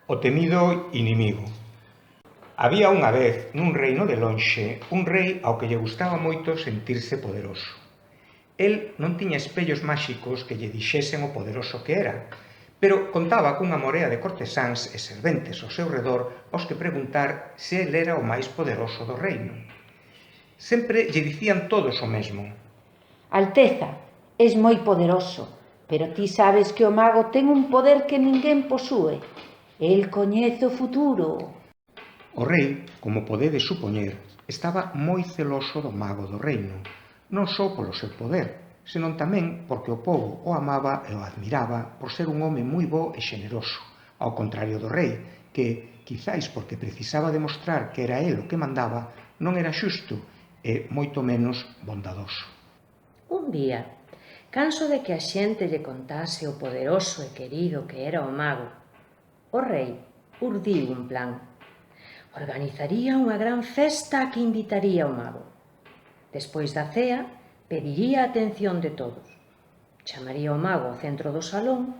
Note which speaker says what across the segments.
Speaker 1: O temido inimigo. Había unha vez, nun reino de lonxe, un rei ao que lle gustaba moito sentirse poderoso. El non tiña espellos máxicos que lle dixesen o poderoso que era, pero contaba cunha morea de cortesáns e serventes ao seu redor aos que preguntar se el era o máis poderoso do reino. Sempre lle dicían todos o mesmo.
Speaker 2: Alteza, es moi poderoso, pero ti sabes que o mago ten un poder que ninguén posúe. El coñece o futuro.
Speaker 1: O rei, como podedes supoñer, estaba moi celoso do mago do reino, non só polo seu poder, senón tamén porque o pobo o amaba e o admiraba por ser un home moi bo e xeneroso, ao contrario do rei, que, quizáis porque precisaba demostrar que era el o que mandaba, non era xusto e moito menos bondadoso.
Speaker 3: Un día, canso de que a xente lle contase o poderoso e querido que era o mago, o rei urdiu un plan. Organizaría unha gran festa a que invitaría o mago. Despois da cea, pediría a atención de todos. Chamaría o mago ao centro do salón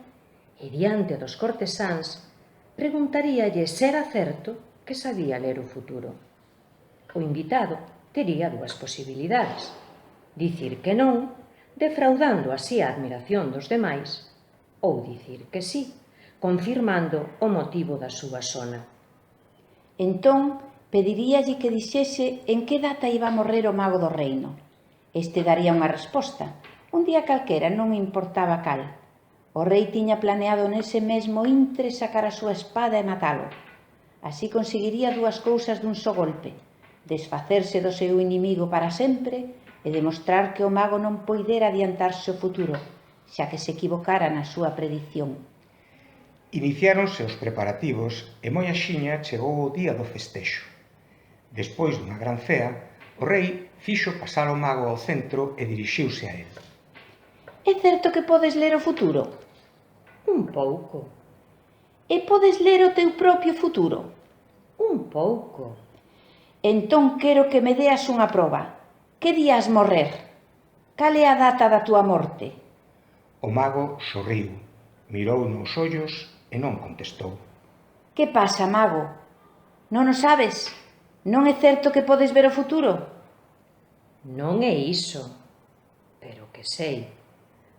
Speaker 3: e, diante dos cortesáns, preguntaríalle se era certo que sabía ler o futuro. O invitado tería dúas posibilidades: dicir que non, defraudando así a admiración dos demais, ou dicir que sí, confirmando o motivo da súa sona.
Speaker 2: Entón, pediríalle que dixese en que data iba a morrer o mago do reino. Este daría unha resposta, un día calquera, non importaba cal. O rei tiña planeado nese mesmo intre sacar a súa espada e matalo. Así conseguiría dúas cousas dun só golpe: desfacerse do seu inimigo para sempre e demostrar que o mago non poidera adiantarse o futuro, xa que se equivocara na súa predición.
Speaker 1: Iniciáronse os preparativos e moi axiña chegou o día do festexo. Despois dunha gran cea, o rei fixo pasar o mago ao centro e dirixiuse a el.
Speaker 2: É certo que podes ler o futuro?
Speaker 3: Un pouco,
Speaker 2: E podes ler o teu propio futuro?
Speaker 3: un pouco.
Speaker 2: Entón quero que me deas unha proba. Que día has morrer? Cal é a data da túa morte?
Speaker 1: O mago sorriu, mirou nos ollos e non contestou.
Speaker 2: Que pasa, mago? Non o sabes? Non é certo que podes ver o futuro?
Speaker 3: Non é iso, pero que sei.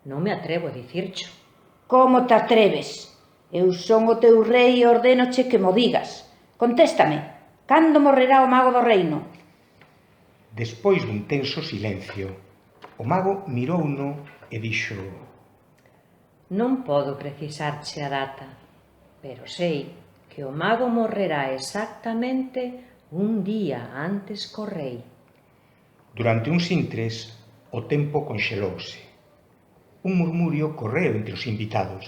Speaker 3: Non me atrevo a dicircho.
Speaker 2: Como te atreves? Eu son o teu rei e ordénoche que mo digas. Contéstame, cando morrerá o mago do reino?
Speaker 1: Despois dun tenso silencio, o mago mirouno e dixo:
Speaker 3: Non podo precisarche a data, pero sei que o mago morrerá exactamente un día antes co rei.
Speaker 1: Durante uns intres, o tempo conxelouse. Un murmurio correu entre os invitados.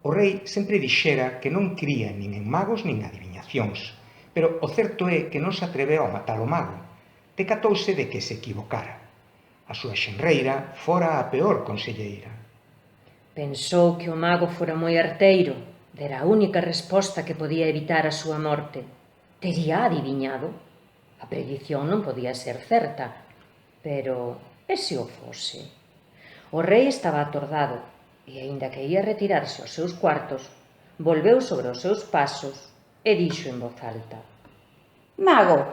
Speaker 1: O rei sempre dixera que non cría nin en magos nin adiviñacións, pero o certo é que non se atreveu a matar o mago. Decatouse de que se equivocara. A súa xenreira fora a peor conselleira.
Speaker 3: Pensou que o mago fora moi arteiro, dera a única resposta que podía evitar a súa morte. Tería adiviñado. A predición non podía ser certa, pero e se o fose? O rei estaba atordado e, aínda que ia retirarse aos seus cuartos, volveu sobre os seus pasos e dixo en voz alta:
Speaker 2: Mago,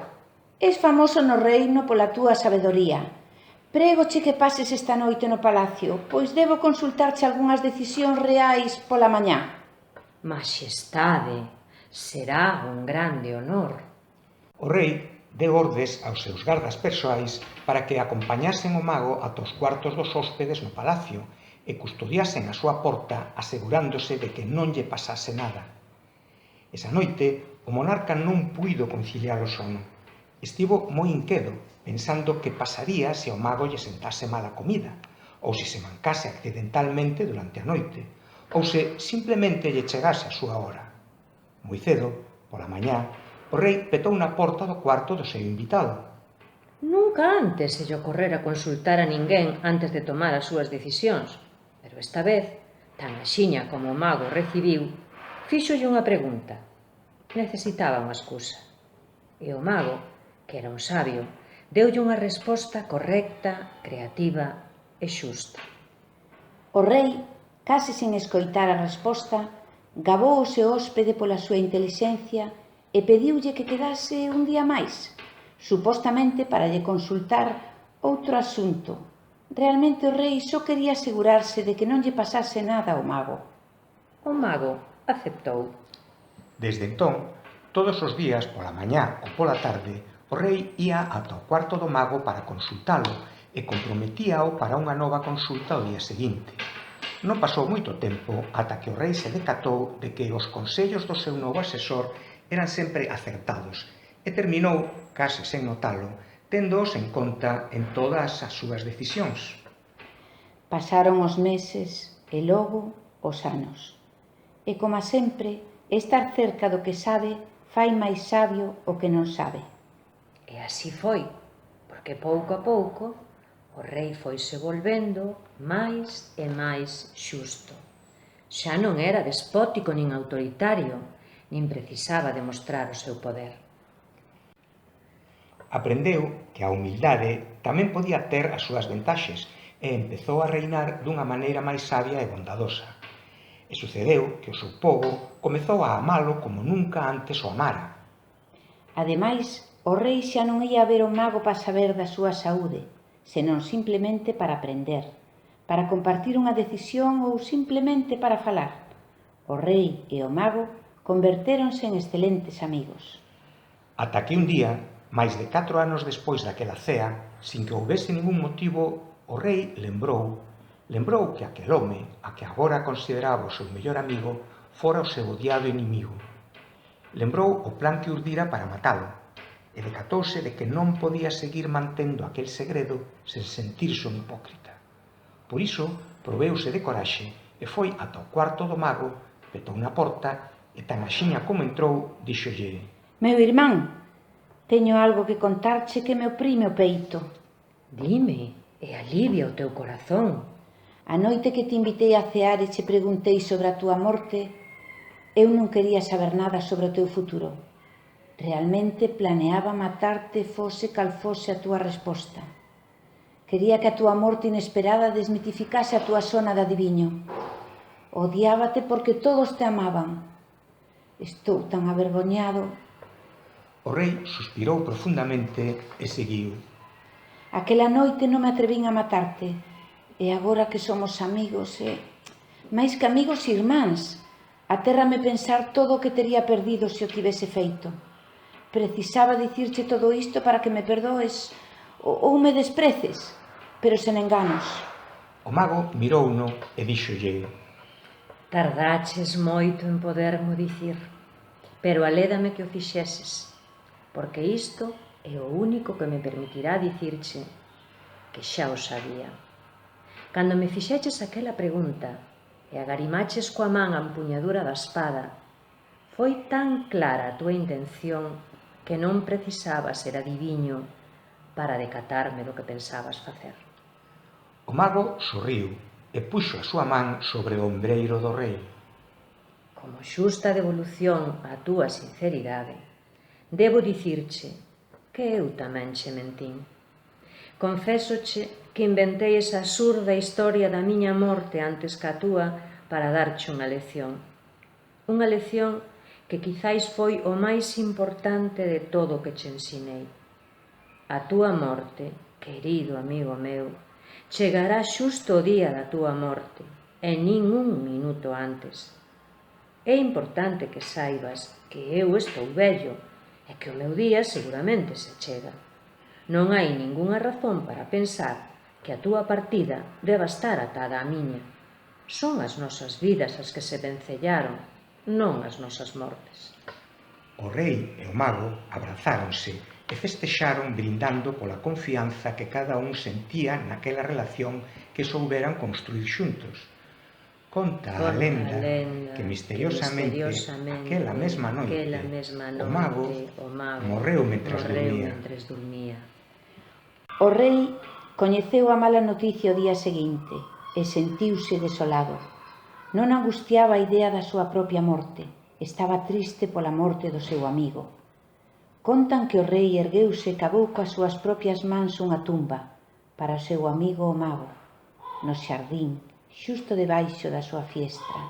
Speaker 2: es famoso no reino pola túa sabedoría. Prégoche que pases esta noite no palacio, pois debo consultarche algunhas decisións reais pola mañá.
Speaker 3: Maxestade, será un grande honor.
Speaker 1: O rei deu ordes aos seus gardas persoais para que acompañasen o mago ata os cuartos dos hóspedes no palacio e custodiasen a súa porta asegurándose de que non lle pasase nada. Esa noite, o monarca non puido conciliar o sono. Estivo moi inquedo, pensando que pasaría se ao mago lle sentase mala comida, ou se se mancase accidentalmente durante a noite, ou se simplemente lle chegase a súa hora. Moi cedo, pola mañá, o rei petou na porta do cuarto do seu invitado.
Speaker 3: Nunca antes se lle ocorrera consultar a ninguén antes de tomar as súas decisións, pero esta vez, tan axiña como o mago recibiu, fíxolle unha pregunta. Necesitaba unha excusa. E o mago, que era un sabio, deulle unha resposta correcta, creativa e xusta.
Speaker 2: O rei, case sin escoitar a resposta, Gabouse o hóspede pola súa intelixencia e pediulle que quedase un día máis, supostamente para lle consultar outro asunto. Realmente o rei só quería asegurarse de que non lle pasase nada ao mago.
Speaker 3: O mago aceptou.
Speaker 1: Desde entón, todos os días, pola mañá ou pola tarde, o rei ía ata o cuarto do mago para consultalo e comprometíao para unha nova consulta ao día seguinte. Non pasou moito tempo ata que o rei se decatou de que os consellos do seu novo asesor eran sempre acertados e terminou, case sen notalo, téndoos en conta en todas as súas decisións.
Speaker 2: Pasaron os meses e logo os anos. E, como sempre, estar cerca do que sabe fai máis sabio o que non sabe.
Speaker 3: E así foi, porque pouco a pouco o rei foise volvendo máis e máis xusto. Xa non era despótico nin autoritario, nin precisaba demostrar o seu poder.
Speaker 1: Aprendeu que a humildade tamén podía ter as súas ventaxes e empezou a reinar dunha maneira máis sabia e bondadosa. E sucedeu que o seu pobo comezou a amalo como nunca antes o amara.
Speaker 2: Ademais, o rei xa non ia ver o mago para saber da súa saúde, senón simplemente para aprender, para compartir unha decisión ou simplemente para falar. O rei e o mago convertéronse en excelentes amigos.
Speaker 1: Ata que un día, máis de 4 anos despois daquela cea, sin que houbese ningún motivo, o rei lembrou que aquel home, a que agora consideraba o seu mellor amigo, fora o seu odiado inimigo. Lembrou o plan que urdira para matalo, e decatouse de que non podía seguir mantendo aquel segredo sen sentirse un hipócrita. Por iso, proveuse de coraxe e foi ata o cuarto do mago, petou na porta e tan axiña como entrou, díxolle:
Speaker 2: Meu irmán, teño algo que contarche que me oprime o peito.
Speaker 3: Dime, e alivia o teu corazón.
Speaker 2: A noite que te invitei a cear e che preguntei sobre a túa morte, eu non quería saber nada sobre o teu futuro. Realmente planeaba matarte fose cal fose a túa resposta. Quería que a túa morte inesperada desmitificase a túa sona de adiviño. Odiábate porque todos te amaban. Estou tan avergoñado.
Speaker 1: O rei suspirou profundamente e seguiu:
Speaker 2: Aquela noite non me atrevín a matarte, e agora que somos amigos, máis que amigos, irmáns, atérrame pensar todo o que tería perdido se o tivese feito. Precisaba dicirche todo isto para que me perdoes ou me despreces, pero sen enganos.
Speaker 1: O mago mirouno e díxolle:
Speaker 3: Tardaches moito en podermo dicir, pero alédame que o fixeses, porque isto é o único que me permitirá dicirche que xa o sabía. Cando me fixeches aquela pregunta e agarimaches coa man a empuñadura da espada, foi tan clara a túa intención que non precisaba ser adiviño para decatarme do que pensabas facer.
Speaker 1: O mago sorriu e puxo a súa man sobre o ombreiro do rei.
Speaker 3: Como xusta devolución á túa sinceridade, debo dicirche que eu tamén che mentín. Confésoche que inventei esa absurda historia da miña morte antes que a túa para darche unha lección. Unha lección que quizáis foi o máis importante de todo o que che ensinei. A túa morte, querido amigo meu, chegará xusto o día da túa morte, e nin un minuto antes. É importante que saibas que eu estou vello e que o meu día seguramente se chega. Non hai ningunha razón para pensar que a túa partida deba estar atada á miña. Son as nosas vidas as que se vencellaron, non as nosas mortes.
Speaker 1: O rei e o mago abrazáronse e festexaron brindando pola confianza que cada un sentía naquela relación que souberan construir xuntos. Conta a lenda que misteriosamente aquela mesma noite o mago morreu mentres dormía.
Speaker 2: O rei coñeceu a mala noticia o día seguinte e sentiuse desolado. Non angustiaba a idea da súa propia morte, estaba triste pola morte do seu amigo. Contan que o rei ergueuse e cavou coas súas propias mans unha tumba para o seu amigo o mago, no xardín, xusto debaixo da súa fiestra,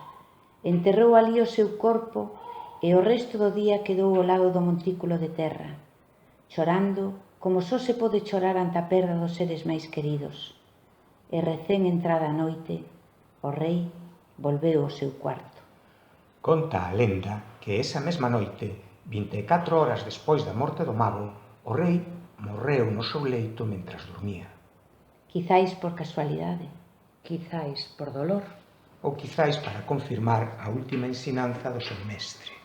Speaker 2: Enterrou ali o seu corpo e o resto do día quedou ao lado do montículo de terra, chorando como só se pode chorar ante a perda dos seres máis queridos. E recén entrada a noite, o rei volveu ao seu cuarto.
Speaker 1: Conta a lenda que esa mesma noite, 24 horas despois da morte do mago, o rei morreu no seu leito mentras dormía.
Speaker 2: Quizáis por casualidade.
Speaker 3: Quizáis por dolor.
Speaker 1: Ou quizáis para confirmar a última ensinanza do seu mestre.